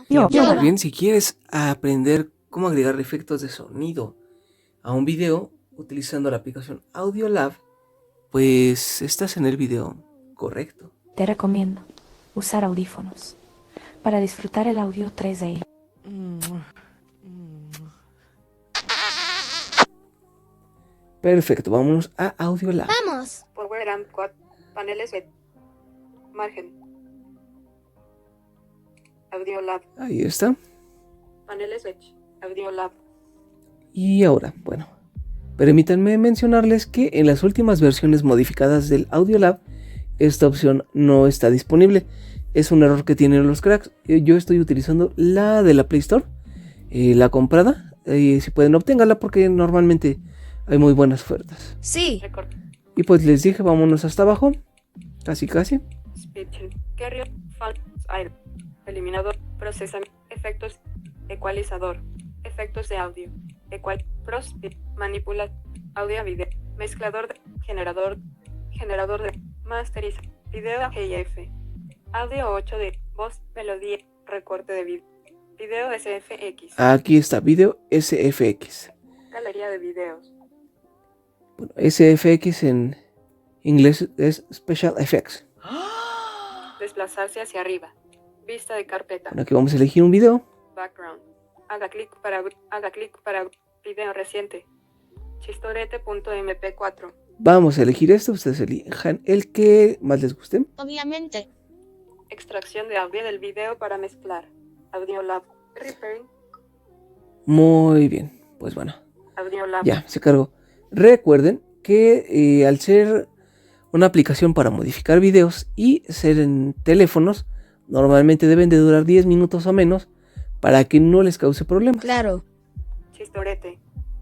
Muy bien, si quieres aprender cómo agregar efectos de sonido a un video utilizando la aplicación Audiolab, pues estás en el video correcto. Te recomiendo usar audífonos para disfrutar el audio 3D. Perfecto, vámonos a Audiolab. ¡Vamos! Power Amp 4. Paneles LED. Margen. Audiolab. Ahí está. Paneles LED. Audiolab. Y ahora, bueno, permítanme mencionarles que en las últimas versiones modificadas del Audiolab, esta opción no está disponible. Es un error que tienen los cracks. Yo estoy utilizando la de la Play Store, la comprada. Si pueden, obténganla porque normalmente hay muy buenas ofertas. Sí. Record. Y pues les dije, vámonos hasta abajo. Casi. Speech. Carrier. False. Air. Eliminador. Procesamiento. Efectos. Ecualizador. Efectos de audio. Prospect. Manipula. Audio a video. Mezclador de. Generador. Generador de. Masteriza. Video GIF. Audio 8D. Voz. Melodía. Recorte de video. Video SFX. Aquí está, video SFX. Galería de videos. Bueno, SFX en inglés es Special Effects. Desplazarse hacia arriba. Vista de carpeta. Bueno, aquí vamos a elegir un video. Background. Haga clic para video reciente. Chistorete.mp4. Vamos a elegir esto. Ustedes elijan el que más les guste. Obviamente. Extracción de audio del video para mezclar. Audiolab. Repairing. Muy bien. Pues bueno, Audiolab. ya se cargó. Recuerden que al ser una aplicación para modificar videos y ser en teléfonos, normalmente deben de durar 10 minutos o menos para que no les cause problemas. Claro. Chistorete.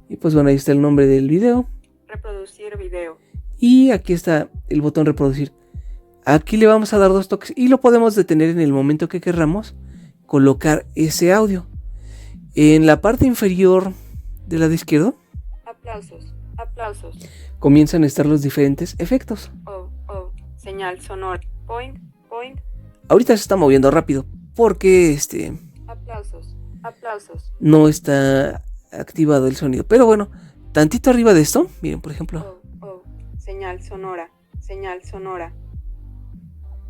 Y pues bueno, ahí está el nombre del video. Reproducir video. Y aquí está el botón reproducir. Aquí le vamos a dar 2 toques y lo podemos detener en el momento que querramos colocar ese audio. En la parte inferior de la de izquierda Aplausos. Aplausos. comienzan a estar los diferentes efectos. Oh. Señal sonora. Point. Ahorita se está moviendo rápido porque Aplausos. Aplausos. no está activado el sonido. Pero bueno, tantito arriba de esto, miren, por ejemplo, Oh. Señal sonora. Señal sonora.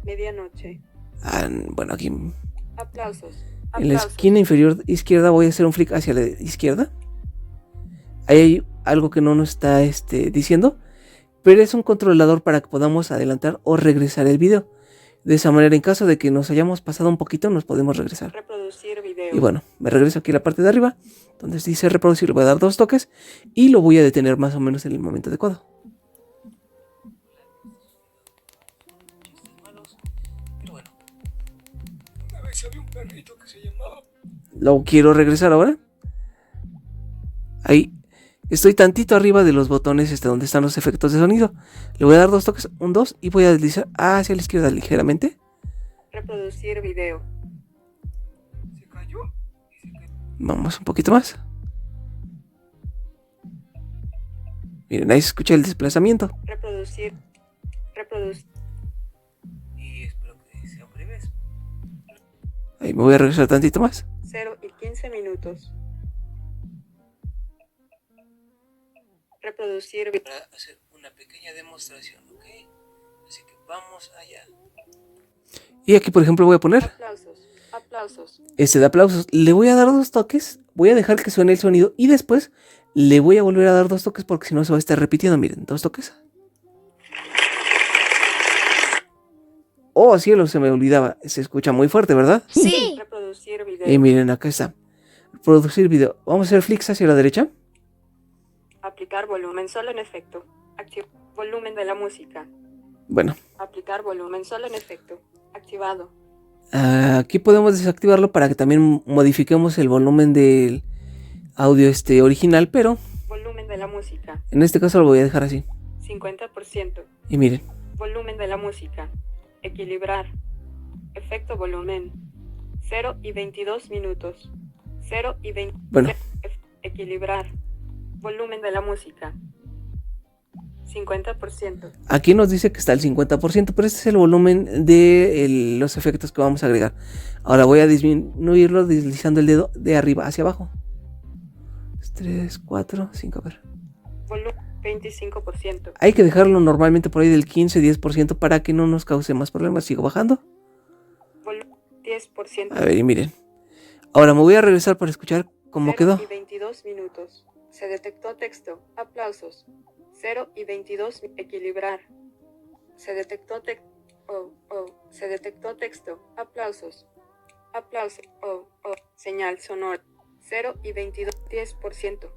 Medianoche. bueno, aquí Aplausos. en la Aplausos. esquina inferior izquierda voy a hacer un flick hacia la izquierda. Ahí hay algo que no nos está diciendo, pero es un controlador para que podamos adelantar o regresar el video. De esa manera, en caso de que nos hayamos pasado un poquito, nos podemos regresar. Reproducir video. Y bueno, me regreso aquí a la parte de arriba, donde dice reproducir, le voy a dar 2 toques y lo voy a detener más o menos en el momento adecuado. Pero bueno, una vez había un perrito que se llamaba... Lo quiero regresar ahora. Ahí. Estoy tantito arriba de los botones donde están los efectos de sonido. Le voy a dar 2 toques, 1, 2, y voy a deslizar hacia la izquierda ligeramente. Reproducir video. Se cayó. Vamos un poquito más. Miren, ahí se escucha el desplazamiento. Reproducir. Y espero que sea breves. Ahí me voy a regresar tantito más. 0 y 15 minutos. Reproducir video. Para hacer una pequeña demostración, ¿ok? Así que vamos allá. Y aquí, por ejemplo, voy a poner Aplausos. de aplausos. Le voy a dar 2 toques. Voy a dejar que suene el sonido y después le voy a volver a dar 2 toques porque si no se va a estar repitiendo. Miren, 2 toques. Oh, cielo, se me olvidaba. Se escucha muy fuerte, ¿verdad? Sí. Reproducir video. Y miren, acá está. Reproducir video. Vamos a hacer flicks hacia la derecha. Aplicar volumen solo en efecto. Volumen de la música. Bueno, Aplicar volumen solo en efecto. Activado. aquí podemos desactivarlo para que también modifiquemos el volumen del audio original, pero Volumen de la música. en este caso lo voy a dejar así. 50%. Y miren, Volumen de la música. Equilibrar. Efecto volumen. 0 y 22 minutos. 0 y 20. bueno, Equilibrar. Volumen de la música. 50%. Aquí nos dice que está el 50%, pero este es el volumen de los efectos que vamos a agregar. Ahora voy a disminuirlo deslizando el dedo de arriba hacia abajo. 3, 4, 5, a ver. Volumen 25%. Hay que dejarlo normalmente por ahí del 15-10% para que no nos cause más problemas. Sigo bajando. Volumen 10%. A ver, y miren. Ahora me voy a regresar para escuchar cómo 0 quedó. y 22 minutos. Se detectó texto. Aplausos. 0 y 22. Equilibrar. Se detectó texto. Se detectó texto. Aplausos. Aplausos. Señal sonora. 0 y 22. 10%.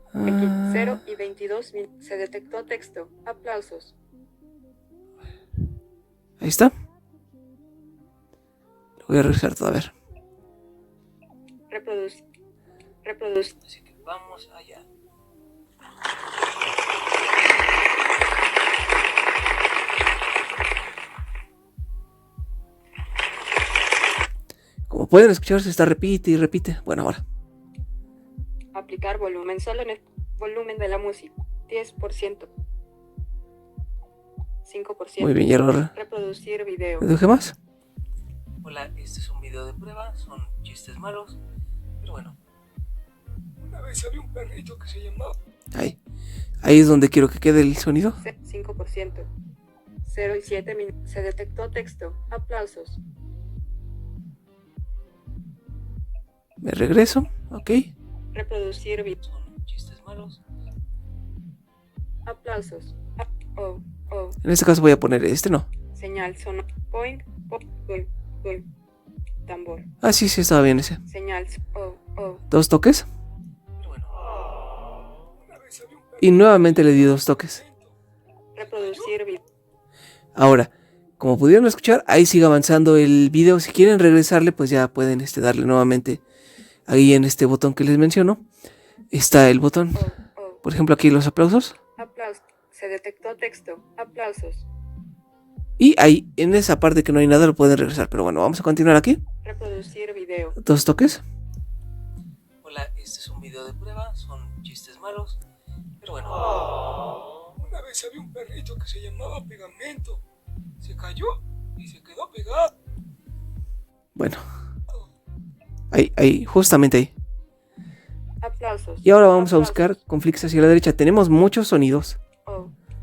0 y 22. Se detectó texto. Aplausos. Ahí está. Lo voy a regresar todo a ver. Reproducir. Reproducir. Así que vamos allá. Como pueden escuchar, se está repite y repite. Bueno, ahora. Aplicar volumen solo en el volumen de la música. 10%. 5%. Muy bien, y ahora Reproducir video. reduje más. Hola, este es un video de prueba. Son chistes malos. Pero bueno. Una vez había un perrito que se llamaba. Ahí es donde quiero que quede el sonido. 5%. 0 y 7 minutos. Se detectó texto. Aplausos. Me regreso. Ok. Reproducir video. Son chistes malos. Aplausos. En este caso voy a poner este, no. Señal sonora. Point. Tambor. Ah, sí, estaba bien ese. Señal. 2 toques. Y nuevamente le di 2 toques. Reproducir video. Ahora, como pudieron escuchar, ahí sigue avanzando el video. Si quieren regresarle, pues ya pueden darle nuevamente ahí en este botón que les menciono. Está el botón. Por ejemplo, aquí los aplausos. Aplausos. Se detectó texto. Aplausos. Y ahí, en esa parte que no hay nada, lo pueden regresar. Pero bueno, vamos a continuar aquí. Reproducir video. 2 toques. Hola, este es un video de prueba. Son chistes malos. Pero bueno. Una vez había un perrito que se llamaba Pegamento. Se cayó y se quedó pegado. Bueno. Ahí, justamente ahí. Aplausos. Y ahora vamos a buscar con flicks hacia la derecha. Tenemos muchos sonidos.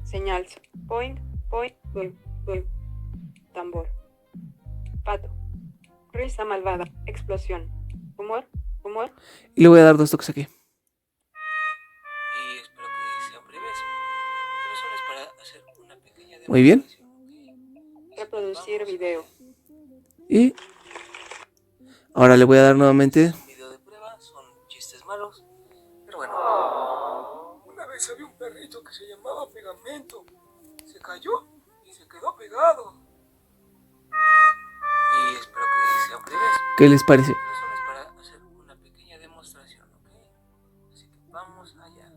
Señal. Point. Tambor. Pato. Risa malvada. Explosión. Humor. Y le voy a dar 2 toques aquí. Y espero que sean breves. Pero solo es para hacer una pequeña demostración. Muy bien. Reproducir video. Y ahora le voy a dar nuevamente. Un video de prueba. Son chistes malos. Pero bueno. Una vez había un perrito que se llamaba Pegamento. Se cayó y se quedó pegado. Y espero que sean breves. ¿Qué les parece? Eso es para hacer una pequeña demostración, ¿ok? Así que vamos allá.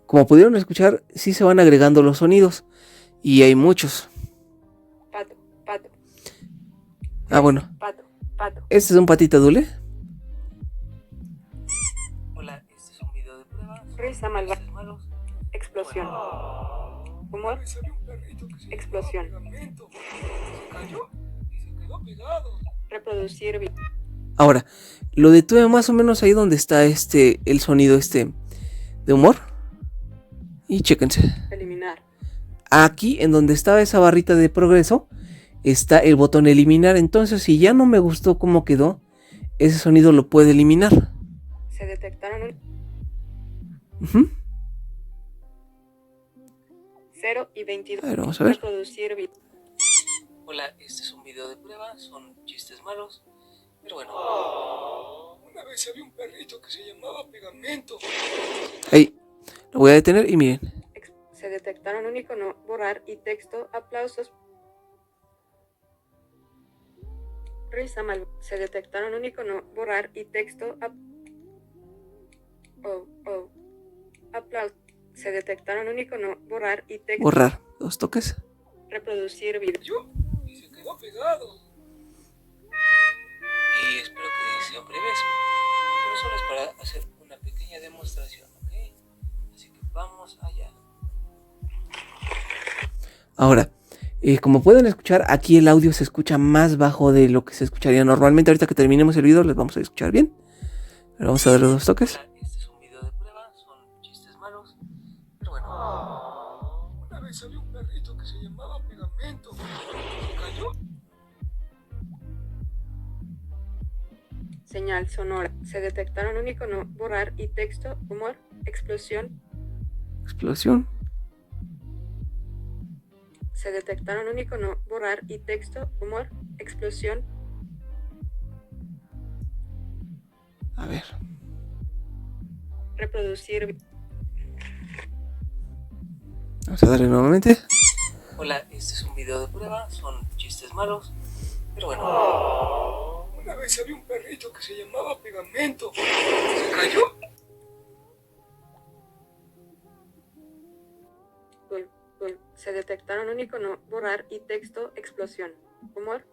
Como pudieron escuchar, sí se van agregando los sonidos. Y hay muchos. Pato. Ah, bueno. Pato. Este es un patito dule. Hola, este es un video de prueba. Risa malvada. Explosión. Humor. Explosión. Reproducir video. Ahora, lo detuve más o menos ahí donde está el sonido de humor. Y chéquense. Eliminar. Aquí, en donde estaba esa barrita de progreso, está el botón eliminar. Entonces, si ya no me gustó cómo quedó, ese sonido lo puede eliminar. Se detectaron 0 y 22. A ver, vamos a ver. Reproducir video. Hola, este es un video de prueba. Son chistes malos. Pero bueno. Una vez había un perrito que se llamaba Pegamento. Ahí. Lo voy a detener y miren. Se detectaron un icono, borrar y texto, aplausos. Risa mal. Se detectaron un icono, borrar y texto. Aplausos. Se detectaron un icono, borrar y texto. Borrar. 2 toques. Reproducir video. Y se quedó pegado. Y espero que sean breves. Pero solo es para hacer una pequeña demostración, ¿ok? Así que vamos allá. Ahora, como pueden escuchar, aquí el audio se escucha más bajo de lo que se escucharía normalmente. Ahorita que terminemos el video les vamos a escuchar bien. Pero vamos a dar 2 toques. Este es un video de prueba, son chistes malos. Pero bueno. Una vez había un perrito que se llamaba Pegamento. ¿Se cayó? Señal sonora. Se detectaron un icono, borrar y texto, humor, explosión. Explosión. Se detectaron un icono, borrar y texto, humor, explosión. A ver. Reproducir. Vamos a darle nuevamente. Hola, este es un video de prueba, son chistes malos. Pero bueno. Una vez había un perrito que se llamaba Pegamento. ¿Se cayó? Se detectaron un icono, borrar y texto, explosión. Humor.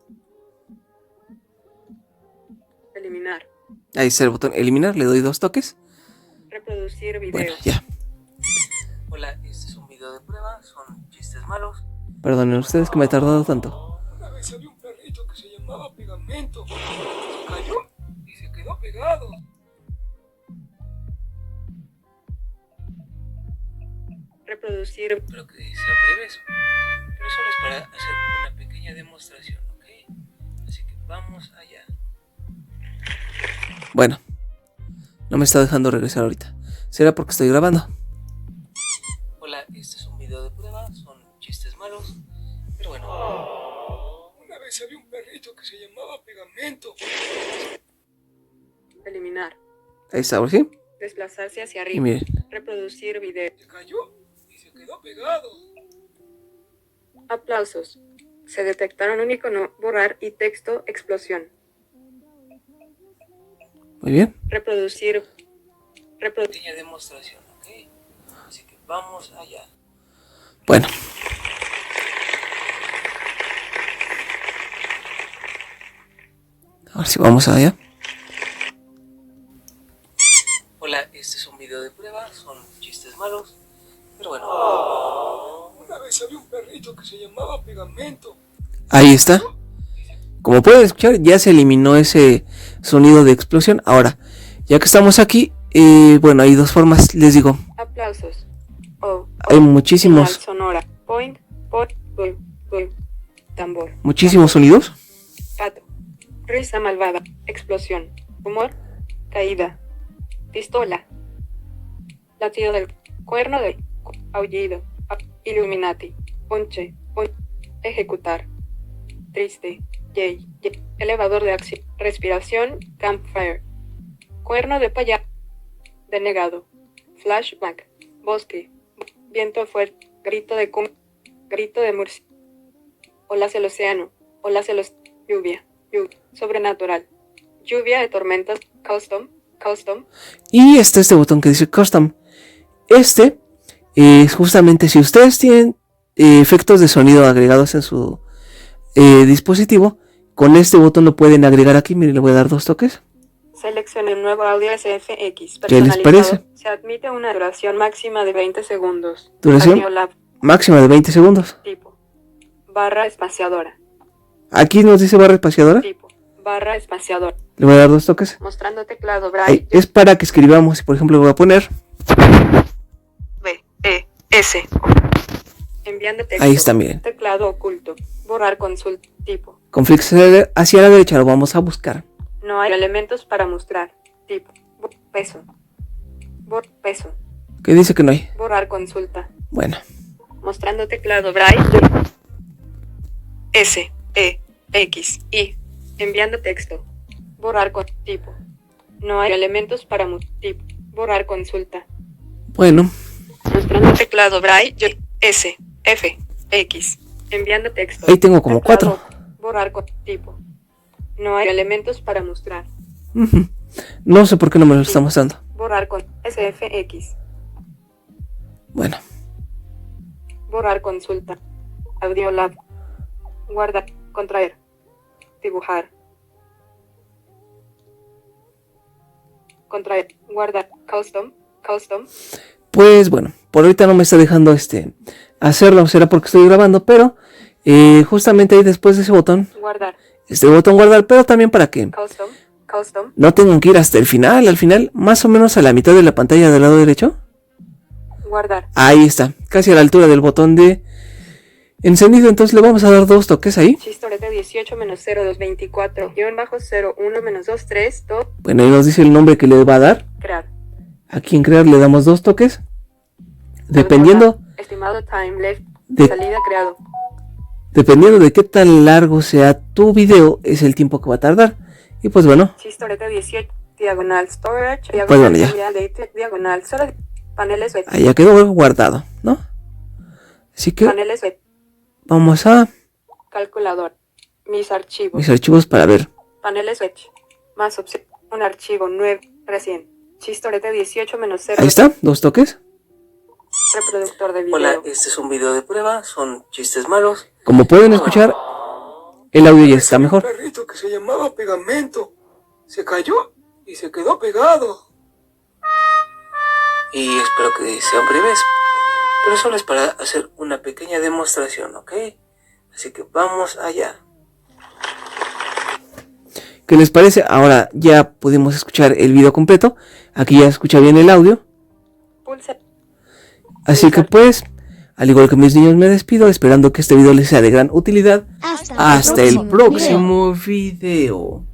Eliminar. Ahí está el botón eliminar, le doy 2 toques. Reproducir video. Bueno, ya. Hola, este es un video de prueba, son chistes malos. Perdonen ustedes que me he tardado tanto. Una vez había un perrito que se llamaba Pegamento. Se cayó y se quedó pegado. Reproducir. Espero que sea breve eso. Pero solo es para hacer una pequeña demostración, ¿ok? Así que vamos allá. Bueno, no me está dejando regresar ahorita. ¿Será porque estoy grabando? Hola, este es un video de prueba, son chistes malos. Pero bueno. Una vez había un perrito que se llamaba Pegamento. Eliminar. Ahí está, ¿sí? Desplazarse hacia Y arriba. miren. Reproducir video. Se cayó y se quedó pegado. Aplausos. Se detectaron un icono, borrar y texto, explosión. Muy bien. Reproducir. Pequeña demostración, ¿ok? Así que vamos allá. Bueno. A ver si vamos allá. Hola, este es un video de prueba, son chistes malos. Pero bueno. Una vez había un perrito que se llamaba Pegamento. Ahí está. Como pueden escuchar, ya se eliminó ese sonido de explosión. Ahora, ya que estamos aquí, bueno, hay 2 formas, les digo. Aplausos. Hay muchísimos. Señal sonora. Point, tambor. Muchísimos sonidos. Pato. Risa malvada. Explosión. Humor. Caída. Pistola. Latido del cuerno del aullido. Illuminati. Ponche. Ejecutar. Triste. Yay. Elevador de acción. Respiración. Campfire. Cuerno de payaso. Denegado. Flashback. Bosque. Viento fuerte. Grito de grito de murciélago. Olas del océano. Olas de los. Lluvia. Sobrenatural. Lluvia de tormentas. Custom. Y está este botón que dice Custom. Este es justamente si ustedes tienen efectos de sonido agregados en su dispositivo, con este botón lo pueden agregar aquí. Miren, le voy a dar 2 toques. Seleccione un nuevo audio SFX personalizado. ¿Qué les parece? Se admite una duración máxima de 20 segundos. Duración Audiolab. máxima de 20 segundos. Tipo. Barra espaciadora. Aquí nos dice barra espaciadora. Tipo. Barra espaciadora. Le voy a dar 2 toques. Mostrando teclado Ahí, braille. es para que escribamos. Por ejemplo, le voy a poner. B, E, S. Enviando texto. Ahí está, miren. Teclado oculto. Borrar consulta. Tipo. Con flex hacia la derecha lo vamos a buscar. No hay elementos para mostrar. Tipo. Peso. Peso. ¿Qué dice que no hay? Borrar consulta. Bueno. Mostrando teclado braille. S, E, X, I. Enviando texto. Borrar con tipo. No hay elementos para tipo. Borrar consulta. Bueno. Mostrando teclado braille. S, F, X. Enviando texto. Ahí tengo como 4. Borrar con tipo. No hay elementos para mostrar. No sé por qué no me lo está mostrando. Borrar con SFX. Bueno. Borrar consulta. Audiolab. Guardar. Contraer. Dibujar. Contraer. Guardar. Custom. Pues bueno, por ahorita no me está dejando hacerlo, será porque estoy grabando, pero justamente ahí después de ese botón, Guardar. este botón guardar, pero también para que Custom. no tengan que ir hasta el final, al final, más o menos a la mitad de la pantalla del lado derecho. Guardar. Ahí está, casi a la altura del botón de encendido, entonces le vamos a dar 2 toques ahí. Chistorete 18 0224 -01 23 Bueno, ahí nos dice el nombre que le va a dar. crear. Aquí en crear le damos 2 toques. Dependiendo Estimado time left. de, Salida creado. dependiendo de qué tan largo sea tu video, es el tiempo que va a tardar. Y pues bueno, Chistorete 18 diagonal storage pues bueno, ya. diagonal solo paneles web. Ahí ya quedó guardado, ¿no? Así que Paneles web. vamos a Calculador. Mis archivos. mis archivos para ver. Paneles web. Más opción. Un archivo 9 recién. Chistorete 18 -0. Ahí está, 2 toques. Reproductor de video. Hola, este es un video de prueba, son chistes malos. Como pueden escuchar, el audio ya está mejor. Un perrito que se llamaba Pegamento se cayó y se quedó pegado. Y espero que sean breves, pero solo es para hacer una pequeña demostración, ¿ok? Así que vamos allá. ¿Qué les parece? Ahora ya pudimos escuchar el video completo. Aquí ya escucha bien el audio. Pulse. Así que pues, al igual que mis niños, me despido esperando que este video les sea de gran utilidad. Hasta el próximo video.